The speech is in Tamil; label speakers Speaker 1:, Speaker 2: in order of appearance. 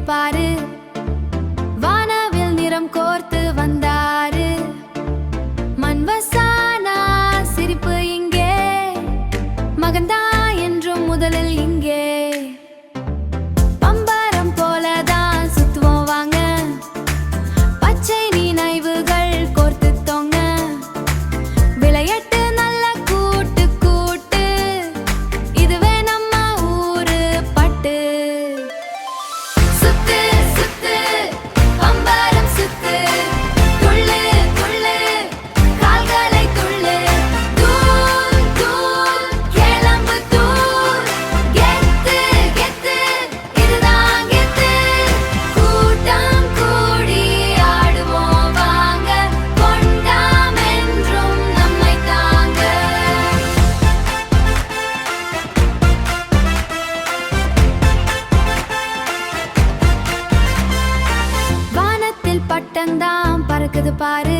Speaker 1: பாரு, வானவில் நிறம் கோர்த்து வந்தாரு. மண்வசானா சிரிப்பு இங்கே, மகந்தா என்றும் முதலில் இங்கே. பம்பரம் போலதான் சுத்துவோம் வாங்க, பச்சை நினைவுகள் கோர்த்து தொங்க. விளையாட்டு நல்ல கூட்டு கூட்டு, இதுவே நம்ம ஊரு பட்டு. சுத்து சுத்து பம்பரம் சுத்து, துள்ளு துள்ளு கால்களை துள்ளு. தூள் தூள் கிளம்பு தூள், கெத்து கெத்து இதுதான் கெத்து. கூட்டம் கூடி ஆடுவோம் வாங்க, கொண்டாம் என்றும் நம்மை தாங்க. வானத்தில் பட்டந்தாம் பறக்குது பாரு,